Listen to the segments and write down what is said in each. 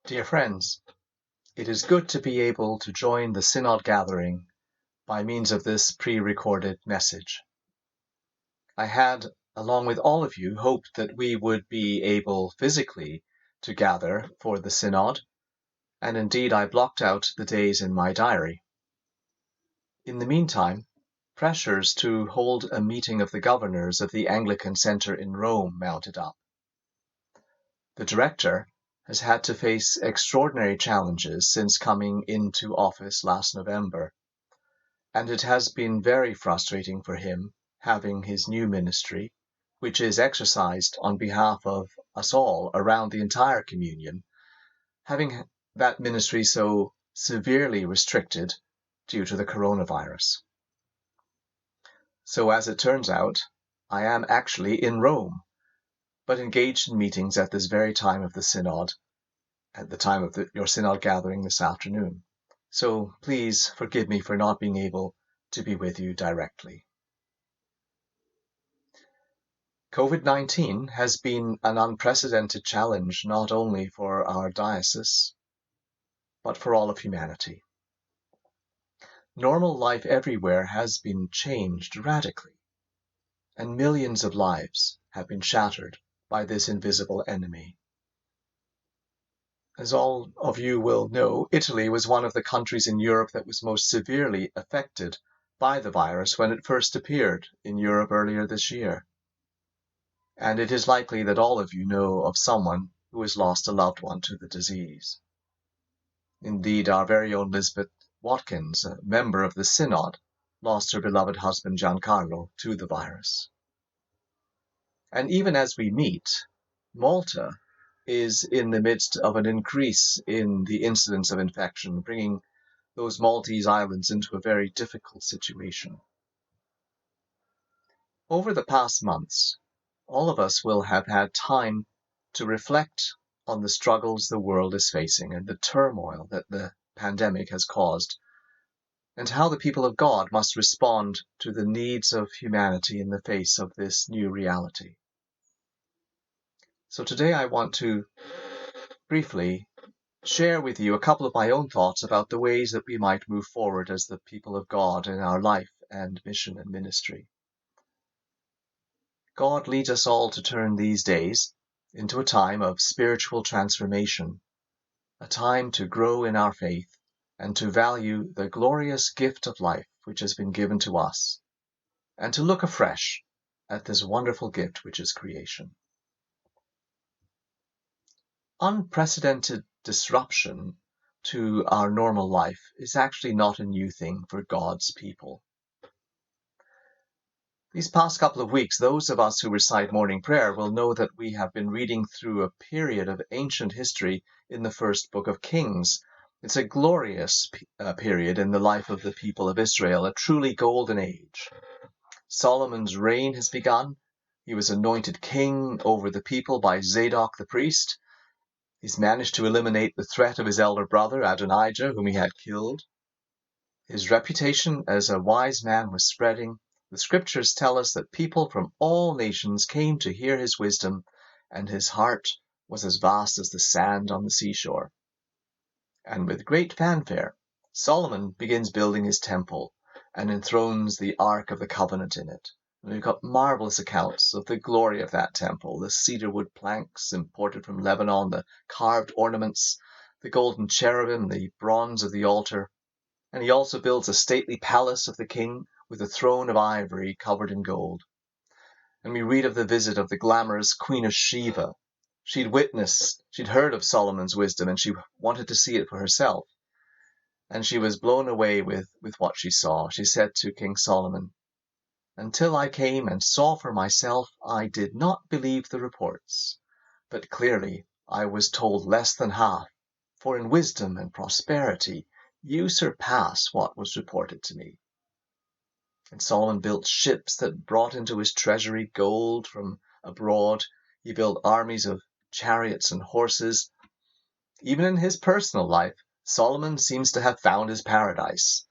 Dear friends, it is good to be able to join the Synod gathering by means of this pre-recorded message. I had, along with all of you, hoped that we would be able physically to gather for the Synod, and indeed I blocked out the days in my diary. In the meantime, pressures to hold a meeting of the governors of the Anglican Centre in Rome mounted up. The director has had to face extraordinary challenges since coming into office last November, and it has been very frustrating for him having his new ministry, which is exercised on behalf of us all around the entire communion, having that ministry so severely restricted due to the coronavirus. So as it turns out, I am actually in Rome, but engaged in meetings at this very time of the Synod, at the time of your Synod gathering this afternoon. So please forgive me for not being able to be with you directly. COVID-19 has been an unprecedented challenge not only for our diocese, but for all of humanity. Normal life everywhere has been changed radically, and millions of lives have been shattered by this invisible enemy. As all of you will know, Italy was one of the countries in Europe that was most severely affected by the virus when it first appeared in Europe earlier this year. And it is likely that all of you know of someone who has lost a loved one to the disease. Indeed, our very own Lisbeth Watkins, a member of the Synod, lost her beloved husband Giancarlo to the virus. And even as we meet, Malta is in the midst of an increase in the incidence of infection, bringing those Maltese islands into a very difficult situation. Over the past months, all of us will have had time to reflect on the struggles the world is facing and the turmoil that the pandemic has caused, and how the people of God must respond to the needs of humanity in the face of this new reality. So today I want to briefly share with you a couple of my own thoughts about the ways that we might move forward as the people of God in our life and mission and ministry. God leads us all to turn these days into a time of spiritual transformation, a time to grow in our faith and to value the glorious gift of life which has been given to us, and to look afresh at this wonderful gift which is creation. Unprecedented disruption to our normal life is actually not a new thing for God's people. These past couple of weeks, those of us who recite morning prayer will know that we have been reading through a period of ancient history in the first book of Kings. It's a glorious period in the life of the people of Israel, a truly golden age. Solomon's reign has begun. He was anointed king over the people by Zadok the priest. He's managed to eliminate the threat of his elder brother Adonijah, whom he had killed. His reputation as a wise man was spreading. The scriptures tell us that people from all nations came to hear his wisdom, and his heart was as vast as the sand on the seashore. And with great fanfare, Solomon begins building his temple and enthrones the Ark of the Covenant in it. And we've got marvelous accounts of the glory of that temple, the cedar wood planks imported from Lebanon, the carved ornaments, the golden cherubim, the bronze of the altar. And he also builds a stately palace of the king with a throne of ivory covered in gold. And we read of the visit of the glamorous Queen of Sheba. She'd heard of Solomon's wisdom, and she wanted to see it for herself. And she was blown away with what she saw. She said to King Solomon, "Until I came and saw for myself, I did not believe the reports. But clearly I was told less than half, for in wisdom and prosperity you surpass what was reported to me." And Solomon built ships that brought into his treasury gold from abroad. He built armies of chariots and horses. Even in his personal life, Solomon seems to have found his paradise.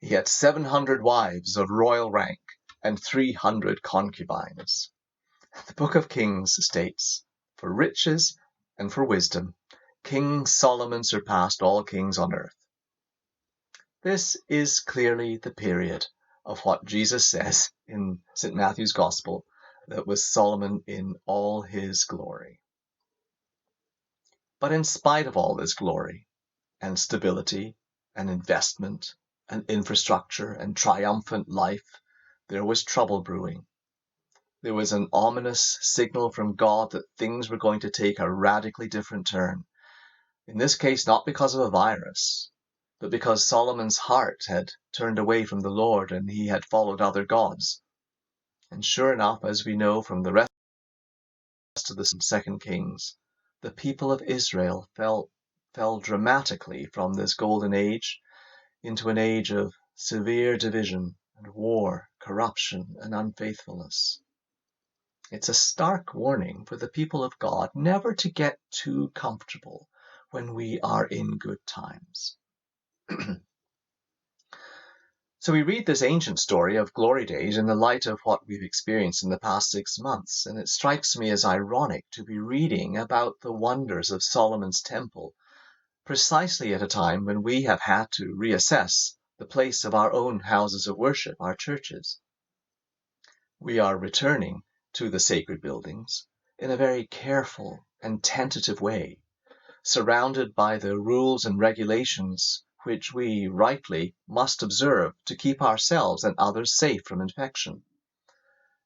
He had 700 wives of royal rank and 300 concubines. The book of Kings states, "For riches and for wisdom, King Solomon surpassed all kings on earth. This is clearly the period of what Jesus says in St. Matthew's Gospel, that was Solomon in all his glory. But in spite of all this glory and stability and investment and infrastructure and triumphant life, there was trouble brewing. There was an ominous signal from God that things were going to take a radically different turn. In this case, not because of a virus, but because Solomon's heart had turned away from the Lord and he had followed other gods. And sure enough, as we know from the rest of the Second Kings, the people of Israel fell dramatically from this golden age into an age of severe division and war, corruption and unfaithfulness. It's a stark warning for the people of God never to get too comfortable when we are in good times. So we read this ancient story of glory days in the light of what we've experienced in the past 6 months, and it strikes me as ironic to be reading about the wonders of Solomon's temple precisely at a time when we have had to reassess the place of our own houses of worship, our churches. We are returning to the sacred buildings in a very careful and tentative way, surrounded by the rules and regulations which we rightly must observe to keep ourselves and others safe from infection.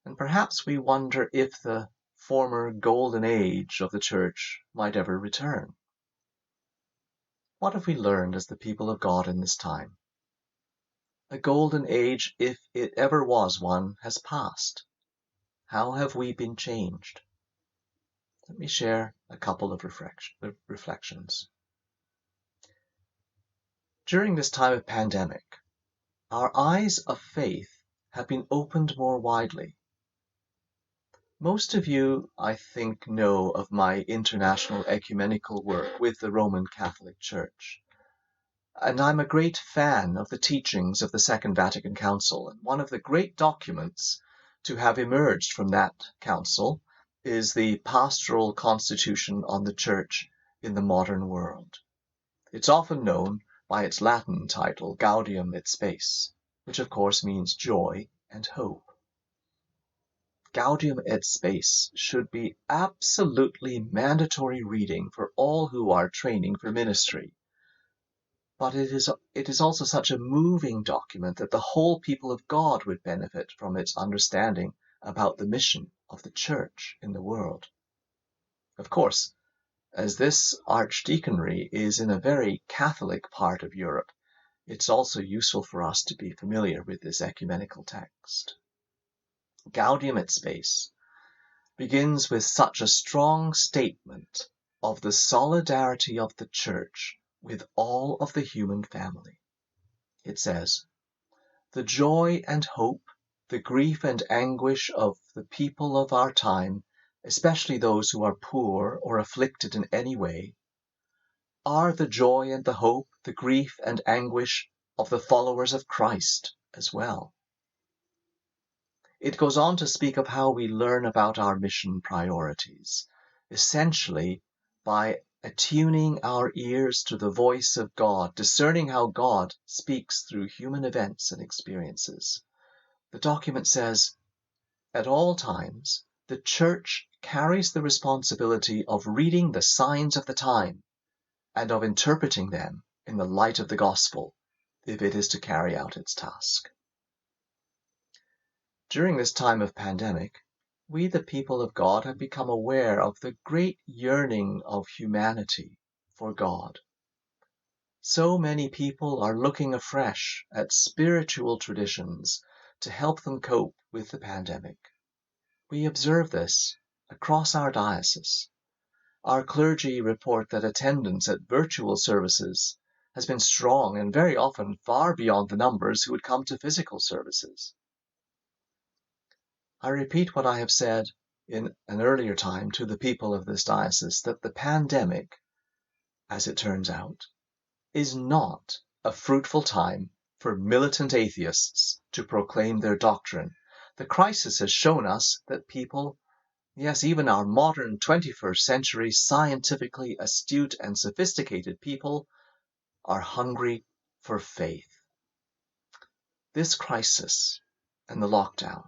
And perhaps we wonder if the former golden age of the church might ever return. What have we learned as the people of God in this time? A golden age, if it ever was one, has passed. How have we been changed? Let me share a couple of reflections. During this time of pandemic, our eyes of faith have been opened more widely. Most of you, I think, know of my international ecumenical work with the Roman Catholic Church. And I'm a great fan of the teachings of the Second Vatican Council. And one of the great documents to have emerged from that council is the Pastoral Constitution on the Church in the Modern World. It's often known by its Latin title, Gaudium et Spes, which of course means joy and hope. Gaudium et Spes should be absolutely mandatory reading for all who are training for ministry. But it is also such a moving document that the whole people of God would benefit from its understanding about the mission of the Church in the world. Of course, as this archdeaconry is in a very Catholic part of Europe, it's also useful for us to be familiar with this ecumenical text. Gaudium et Spes begins with such a strong statement of the solidarity of the Church with all of the human family. It says, "The joy and hope, the grief and anguish of the people of our time, especially those who are poor or afflicted in any way, are the joy and the hope, the grief and anguish of the followers of Christ as well." It goes on to speak of how we learn about our mission priorities, essentially by attuning our ears to the voice of God, discerning how God speaks through human events and experiences. The document says, at all times, the Church carries the responsibility of reading the signs of the time and of interpreting them in the light of the gospel, if it is to carry out its task. During this time of pandemic, we, the people of God, have become aware of the great yearning of humanity for God. So many people are looking afresh at spiritual traditions to help them cope with the pandemic. We observe this across our diocese. Our clergy report that attendance at virtual services has been strong and very often far beyond the numbers who would come to physical services. I repeat what I have said in an earlier time to the people of this diocese, that the pandemic, as it turns out, is not a fruitful time for militant atheists to proclaim their doctrine. The crisis has shown us that people Yes, even our modern 21st century scientifically astute and sophisticated people are hungry for faith. This crisis and the lockdown,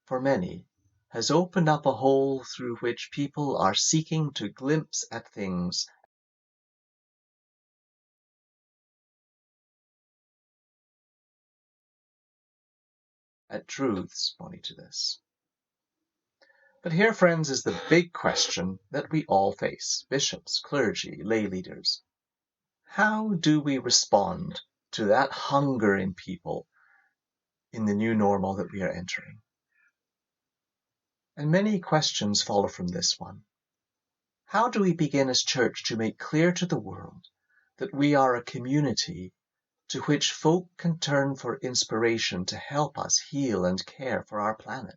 for many, has opened up a hole through which people are seeking to glimpse at things, at truths pointing to this. But here, friends, is the big question that we all face, bishops, clergy, lay leaders. How do we respond to that hunger in people in the new normal that we are entering? And many questions follow from this one. How do we begin as church to make clear to the world that we are a community to which folk can turn for inspiration to help us heal and care for our planet?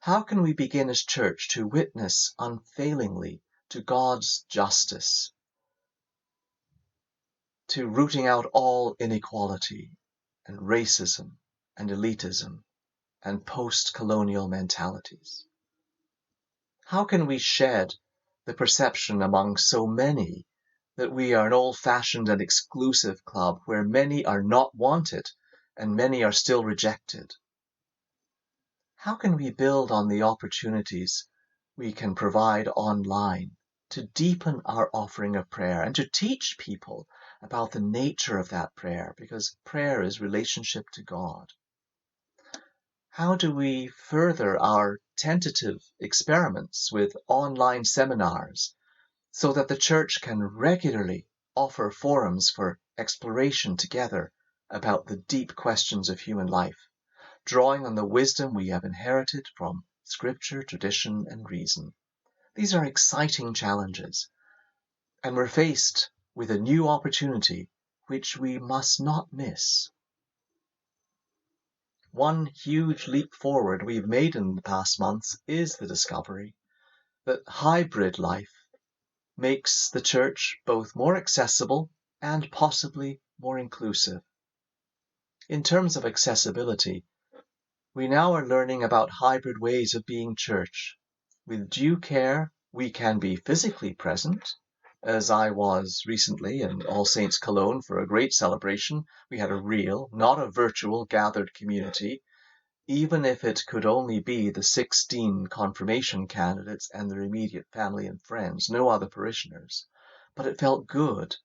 How can we begin as church to witness unfailingly to God's justice, to rooting out all inequality and racism and elitism and post-colonial mentalities? How can we shed the perception among so many that we are an old-fashioned and exclusive club where many are not wanted and many are still rejected? How can we build on the opportunities we can provide online to deepen our offering of prayer and to teach people about the nature of that prayer, because prayer is relationship to God? How do we further our tentative experiments with online seminars so that the church can regularly offer forums for exploration together about the deep questions of human life, drawing on the wisdom we have inherited from scripture, tradition, and reason? These are exciting challenges, and we're faced with a new opportunity which we must not miss. One huge leap forward we've made in the past months is the discovery that hybrid life makes the church both more accessible and possibly more inclusive. In terms of accessibility, we now are learning about hybrid ways of being church. With due care, we can be physically present, as I was recently in All Saints Cologne for a great celebration. We had a real, not a virtual, gathered community, even if it could only be the 16 confirmation candidates and their immediate family and friends, no other parishioners. But it felt good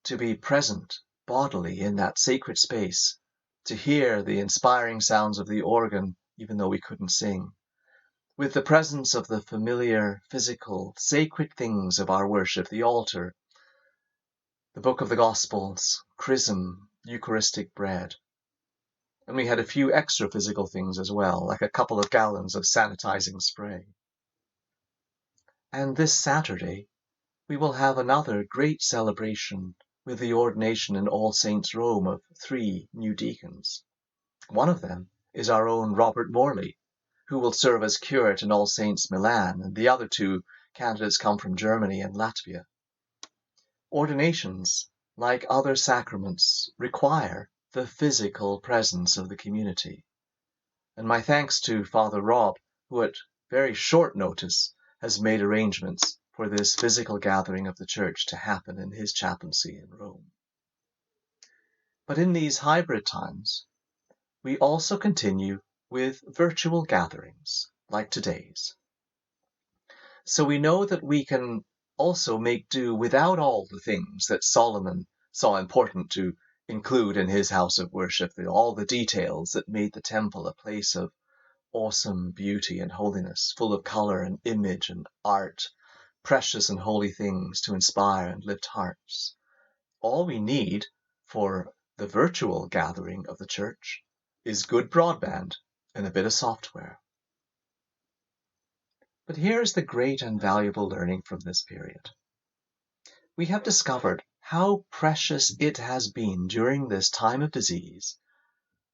to be present bodily in that sacred space, to hear the inspiring sounds of the organ, even though we couldn't sing, with the presence of the familiar, physical, sacred things of our worship, the altar, the book of the Gospels, chrism, Eucharistic bread. And we had a few extra physical things as well, like a couple of gallons of sanitizing spray. And this Saturday, we will have another great celebration with the ordination in All Saints Rome of 3 new deacons. One of them is our own Robert Morley, who will serve as curate in All Saints Milan, and the other 2 candidates come from Germany and Latvia. Ordinations, like other sacraments, require the physical presence of the community. And my thanks to Father Rob, who at very short notice has made arrangements for this physical gathering of the church to happen in his chaplaincy in Rome. But in these hybrid times, we also continue with virtual gatherings like today's. So we know that we can also make do without all the things that Solomon saw important to include in his house of worship, all the details that made the temple a place of awesome beauty and holiness, full of color and image and art, precious and holy things to inspire and lift hearts. All we need for the virtual gathering of the church is good broadband and a bit of software. But here is the great and valuable learning from this period. We have discovered how precious it has been during this time of disease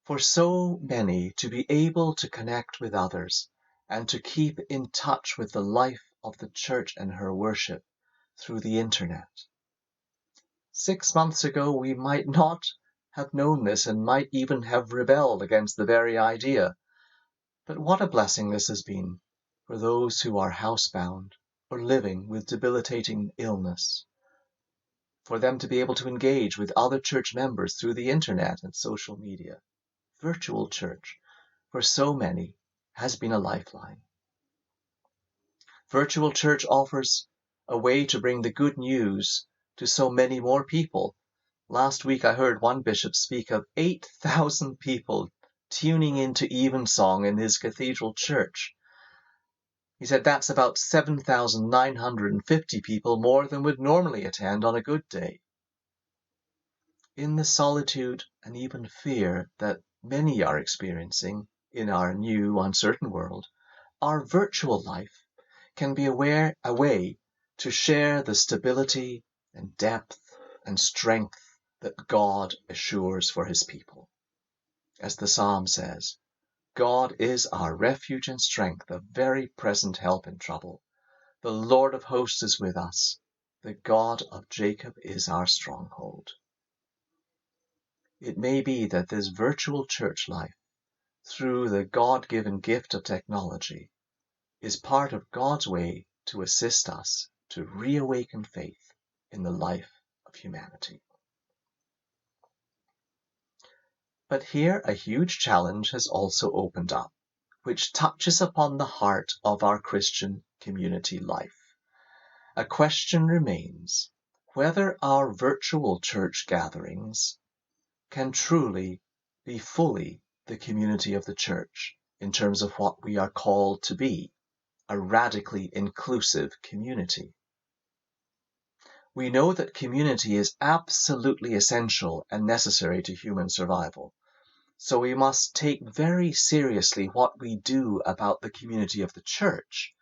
for so many to be able to connect with others and to keep in touch with the life of the church and her worship through the internet. 6 months ago, we might not have known this and might even have rebelled against the very idea. But what a blessing this has been. for those who are housebound or living with debilitating illness, for them to be able to engage with other church members through the internet and social media. Virtual church, for so many, has been a lifeline. Virtual church offers a way to bring the good news to so many more people. Last week I heard one bishop speak of 8,000 people tuning into Evensong in his cathedral church. He said that's about 7,950 people more than would normally attend on a good day. In the solitude and even fear that many are experiencing in our new, uncertain world, our virtual life can be a way to share the stability and depth and strength that God assures for his people. As the psalm says, God is our refuge and strength, a very present help in trouble. The Lord of hosts is with us. The God of Jacob is our stronghold. It may be that this virtual church life, through the God-given gift of technology, is part of God's way to assist us to reawaken faith in the life of humanity. But here a huge challenge has also opened up, which touches upon the heart of our Christian community life. A question remains whether our virtual church gatherings can truly be fully the community of the church in terms of what we are called to be, a radically inclusive community. We know that community is absolutely essential and necessary to human survival, so we must take very seriously what we do about the community of the church,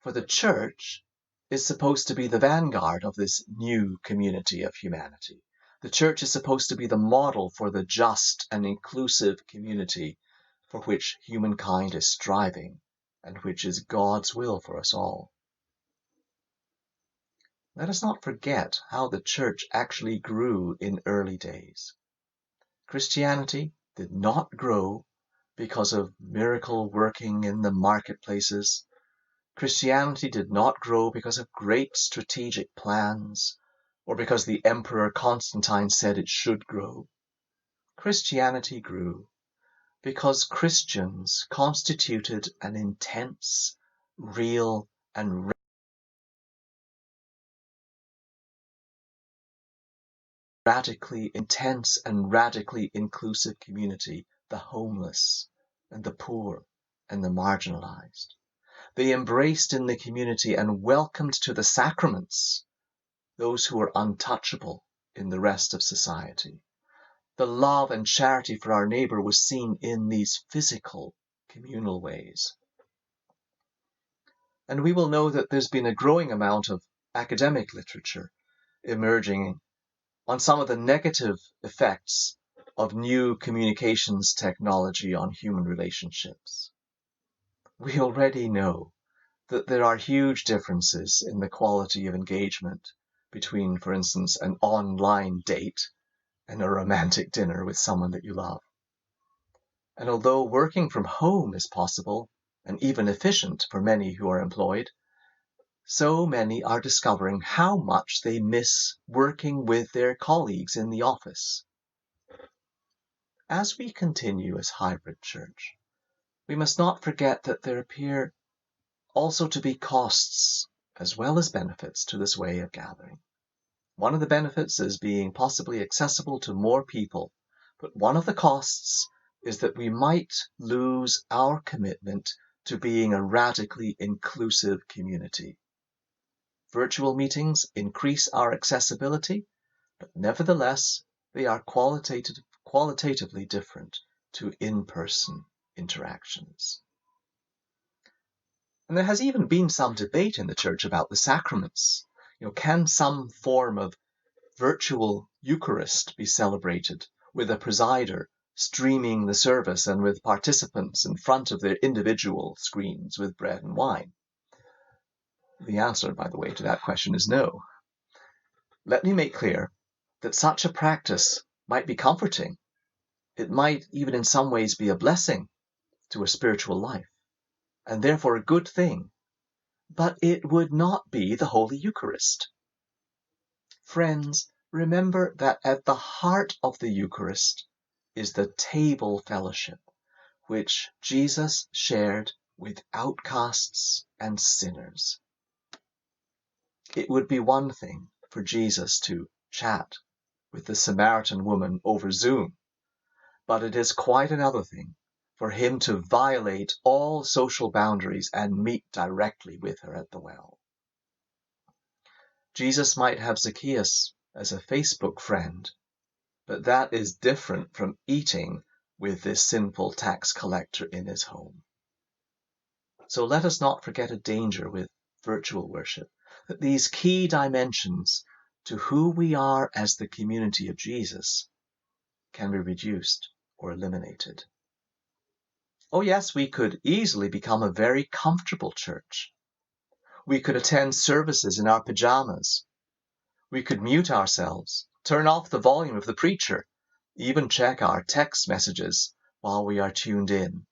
for the church is supposed to be the vanguard of this new community of humanity. The church is supposed to be the model for the just and inclusive community for which humankind is striving and which is God's will for us all. Let us not forget how the church actually grew in early days. Christianity did not grow because of miracle working in the marketplaces. Christianity did not grow because of great strategic plans or because the Emperor Constantine said it should grow. Christianity grew because Christians constituted an intense, real, and radically inclusive community, the homeless and the poor and the marginalized. They embraced in the community and welcomed to the sacraments those who were untouchable in the rest of society. The love and charity for our neighbor was seen in these physical, communal ways. And we will know that there's been a growing amount of academic literature emerging on some of the negative effects of new communications technology on human relationships. We already know that there are huge differences in the quality of engagement between, for instance, an online date and a romantic dinner with someone that you love. And although working from home is possible and even efficient for many who are employed, so many are discovering how much they miss working with their colleagues in the office. As we continue as hybrid church, we must not forget that there appear also to be costs as well as benefits to this way of gathering. One of the benefits is being possibly accessible to more people, but one of the costs is that we might lose our commitment to being a radically inclusive community. Virtual meetings increase our accessibility, but nevertheless, they are qualitatively different to in-person interactions. And there has even been some debate in the church about the sacraments. Can some form of virtual Eucharist be celebrated with a presider streaming the service and with participants in front of their individual screens with bread and wine? The answer, by the way, to that question is no. Let me make clear that such a practice might be comforting. It might even in some ways be a blessing to a spiritual life, and therefore a good thing but it would not be the Holy Eucharist. Friends, remember that at the heart of the Eucharist is the table fellowship, which Jesus shared with outcasts and sinners. It would be one thing for Jesus to chat with the Samaritan woman over Zoom, but it is quite another thing for him to violate all social boundaries and meet directly with her at the well. Jesus might have Zacchaeus as a Facebook friend, but that is different from eating with this sinful tax collector in his home. So let us not forget a danger with virtual worship, that these key dimensions to who we are as the community of Jesus can be reduced or eliminated. Oh yes, we could easily become a very comfortable church. We could attend services in our pajamas. We could mute ourselves, turn off the volume of the preacher, even check our text messages while we are tuned in.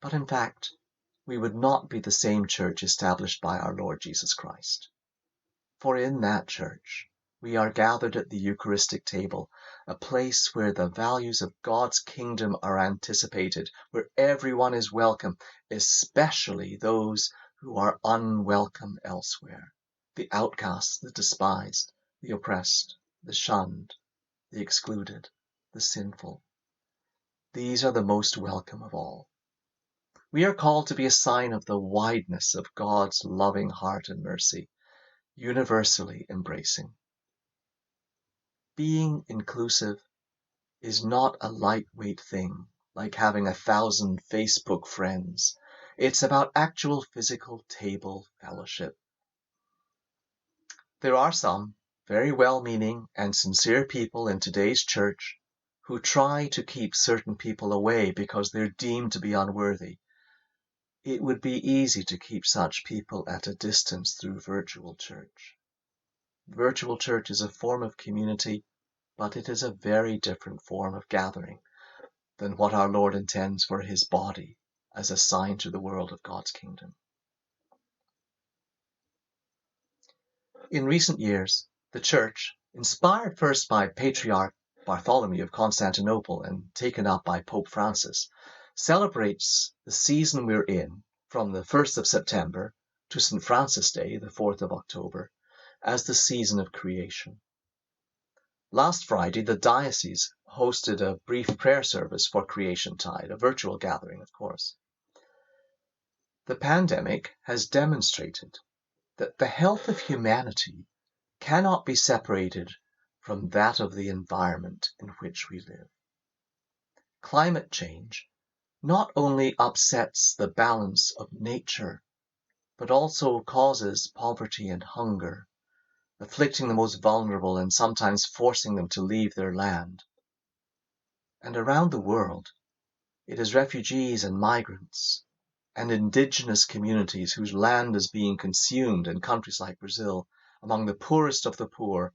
But in fact, we would not be the same church established by our Lord Jesus Christ. For in that church, we are gathered at the Eucharistic table, a place where the values of God's kingdom are anticipated, where everyone is welcome, especially those who are unwelcome elsewhere, the outcasts, the despised, the oppressed, the shunned, the excluded, the sinful. These are the most welcome of all. We are called to be a sign of the wideness of God's loving heart and mercy, universally embracing. Being inclusive is not a lightweight thing, like having 1,000 Facebook friends. It's about actual physical table fellowship. There are some very well-meaning and sincere people in today's church who try to keep certain people away because they're deemed to be unworthy. It would be easy to keep such people at a distance through virtual church. Virtual church is a form of community, but it is a very different form of gathering than what our Lord intends for his body as a sign to the world of God's kingdom. In recent years, the Church, inspired first by Patriarch Bartholomew of Constantinople and taken up by Pope Francis, celebrates the season we're in from the 1st of September to St. Francis Day, the 4th of October, as the season of creation. Last Friday, the diocese hosted a brief prayer service for Creation Tide, a virtual gathering, of course. The pandemic has demonstrated that the health of humanity cannot be separated from that of the environment in which we live. Climate change not only upsets the balance of nature, but also causes poverty and hunger, afflicting the most vulnerable and sometimes forcing them to leave their land. And around the world, it is refugees and migrants and indigenous communities whose land is being consumed in countries like Brazil, among the poorest of the poor,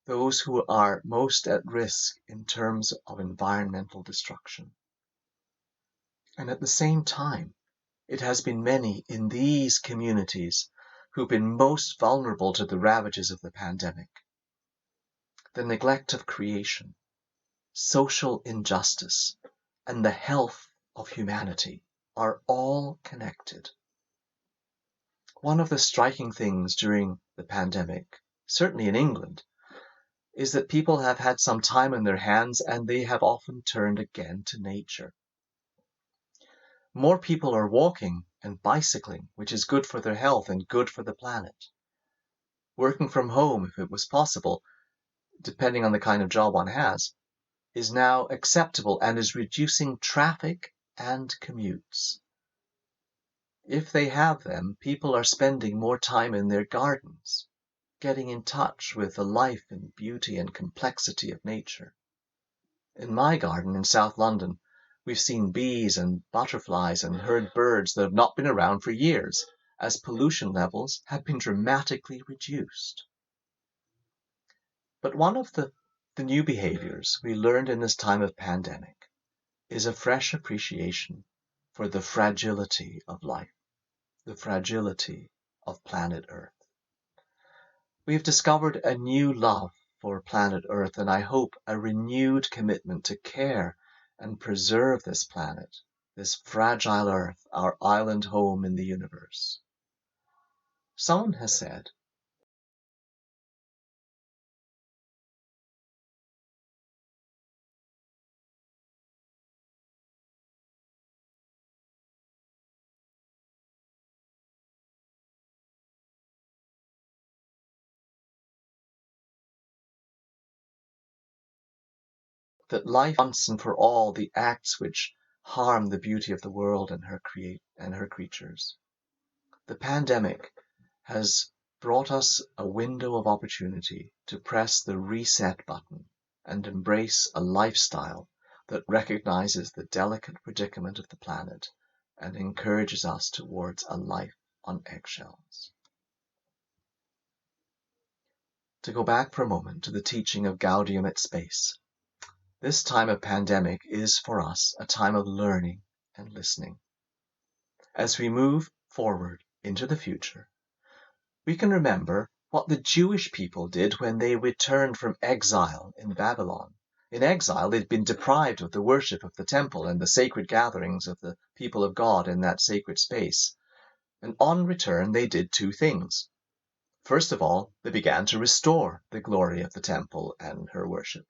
those who are most at risk in terms of environmental destruction. And at the same time, it has been many in these communities who've been most vulnerable to the ravages of the pandemic. The neglect of creation, social injustice, and the health of humanity are all connected. One of the striking things during the pandemic, certainly in England, is that people have had some time on their hands and they have often turned again to nature. More people are walking and bicycling, which is good for their health and good for the planet. Working from home, if it was possible, depending on the kind of job one has, is now acceptable and is reducing traffic and commutes. If they have them, people are spending more time in their gardens, getting in touch with the life and beauty and complexity of nature. In my garden in South London, we've seen bees and butterflies and heard birds that have not been around for years, as pollution levels have been dramatically reduced. But one of the new behaviors we learned in this time of pandemic is a fresh appreciation for the fragility of life, the fragility of planet Earth. We have discovered a new love for planet Earth, and I hope a renewed commitment to care and preserve this planet, this fragile Earth, our island home in the universe. Someone has said, that life once and for all the acts which harm the beauty of the world and her creatures. The pandemic has brought us a window of opportunity to press the reset button and embrace a lifestyle that recognizes the delicate predicament of the planet and encourages us towards a life on eggshells. To go back for a moment to the teaching of Gaudium et Spes, this time of pandemic is for us a time of learning and listening. As we move forward into the future, we can remember what the Jewish people did when they returned from exile in Babylon. In exile, they'd been deprived of the worship of the temple and the sacred gatherings of the people of God in that sacred space. And on return, they did two things. First of all, they began to restore the glory of the temple and her worship.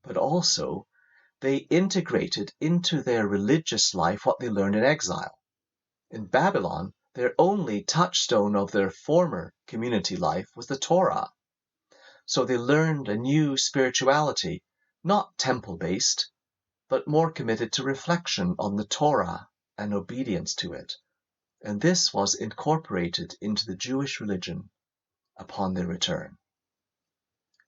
But also, they integrated into their religious life what they learned in exile. In Babylon, their only touchstone of their former community life was the Torah. So they learned a new spirituality, not temple-based, but more committed to reflection on the Torah and obedience to it. And this was incorporated into the Jewish religion upon their return.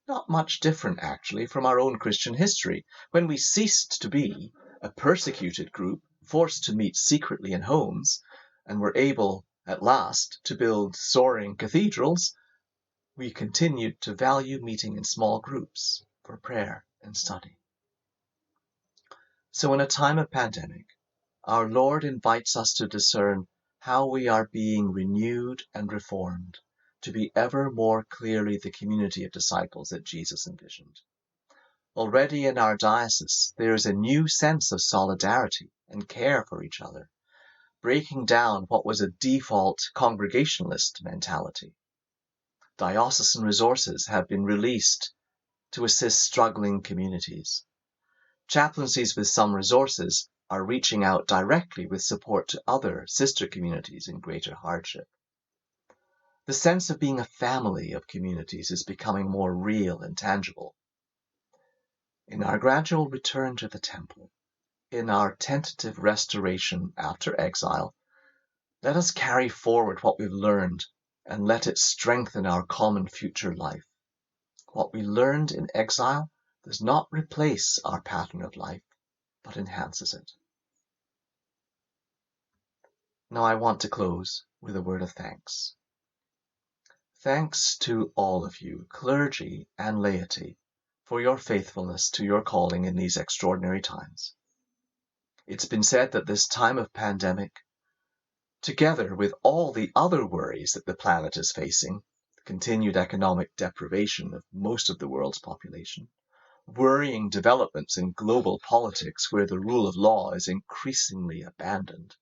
Not much different, actually, from our own Christian history, when we ceased to be a persecuted group forced to meet secretly in homes, and were able, at last, to build soaring cathedrals. We continued to value meeting in small groups for prayer and study. So in a time of pandemic, our Lord invites us to discern how we are being renewed and reformed to be ever more clearly the community of disciples that Jesus envisioned. Already in our diocese, there is a new sense of solidarity and care for each other, breaking down what was a default congregationalist mentality. Diocesan resources have been released to assist struggling communities. Chaplaincies with some resources are reaching out directly with support to other sister communities in greater hardship. The sense of being a family of communities is becoming more real and tangible. In our gradual return to the temple, in our tentative restoration after exile, let us carry forward what we've learned and let it strengthen our common future life. What we learned in exile does not replace our pattern of life, but enhances it. Now I want to close with a word of thanks. Thanks to all of you, clergy and laity, for your faithfulness to your calling in these extraordinary times. It's been said that this time of pandemic, together with all the other worries that the planet is facing, the continued economic deprivation of most of the world's population, worrying developments in global politics where the rule of law is increasingly abandoned,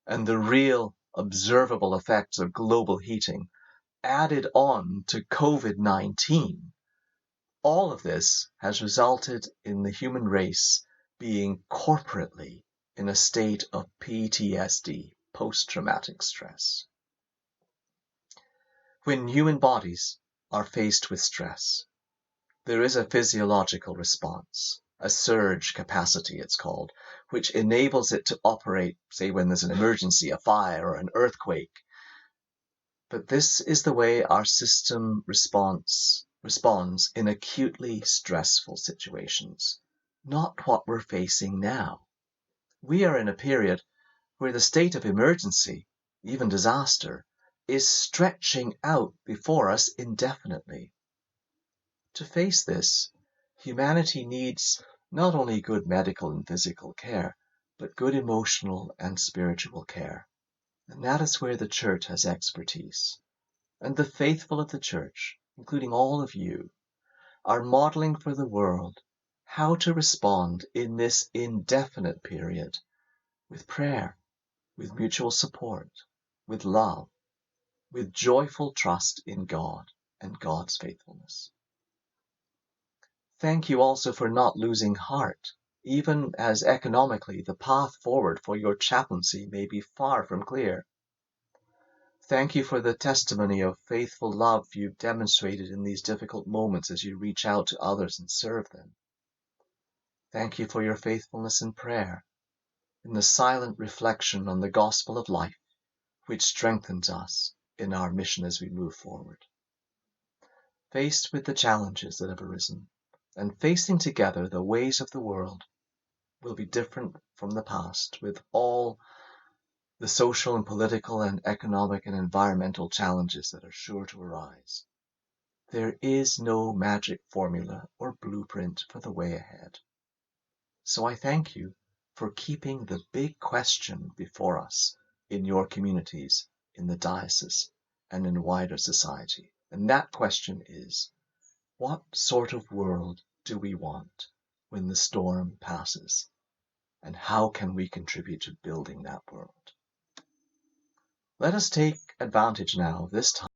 and the real observable effects of global heating added on to COVID-19, all of this has resulted in the human race being corporately in a state of PTSD, post-traumatic stress. When human bodies are faced with stress, there is a physiological response, a surge capacity it's called, which enables it to operate, say when there's an emergency, a fire or an earthquake. But this is the way our system responds in acutely stressful situations, not what we're facing now. We are in a period where the state of emergency, even disaster, is stretching out before us indefinitely. To face this, humanity needs not only good medical and physical care, but good emotional and spiritual care. And that is where the Church has expertise. And the faithful of the Church, including all of you, are modeling for the world how to respond in this indefinite period with prayer, with mutual support, with love, with joyful trust in God and God's faithfulness. Thank you also for not losing heart, even as economically the path forward for your chaplaincy may be far from clear. Thank you for the testimony of faithful love you've demonstrated in these difficult moments as you reach out to others and serve them. Thank you for your faithfulness in prayer, in the silent reflection on the gospel of life, which strengthens us in our mission as we move forward. Faced with the challenges that have arisen, and facing together the ways of the world will be different from the past, with all the social and political and economic and environmental challenges that are sure to arise. There is no magic formula or blueprint for the way ahead. So I thank you for keeping the big question before us in your communities, in the diocese, and in wider society. And that question is, what sort of world do we want when the storm passes? And how can we contribute to building that world? Let us take advantage now of this time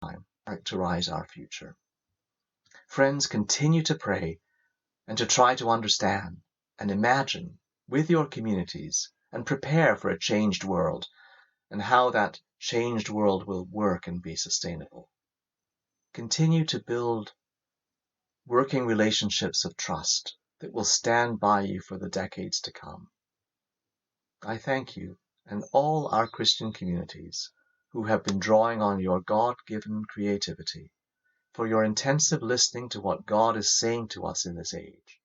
to characterize our future. Friends, continue to pray and to try to understand and imagine with your communities and prepare for a changed world and how that changed world will work and be sustainable. Continue to build working relationships of trust that will stand by you for the decades to come. I thank you and all our Christian communities who have been drawing on your God-given creativity for your intensive listening to what God is saying to us in this age,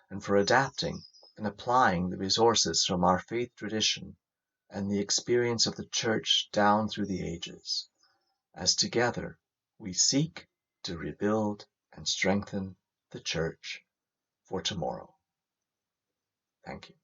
and for adapting and applying the resources from our faith tradition and the experience of the Church down through the ages, as together we seek to rebuild and strengthen the Church for tomorrow. Thank you.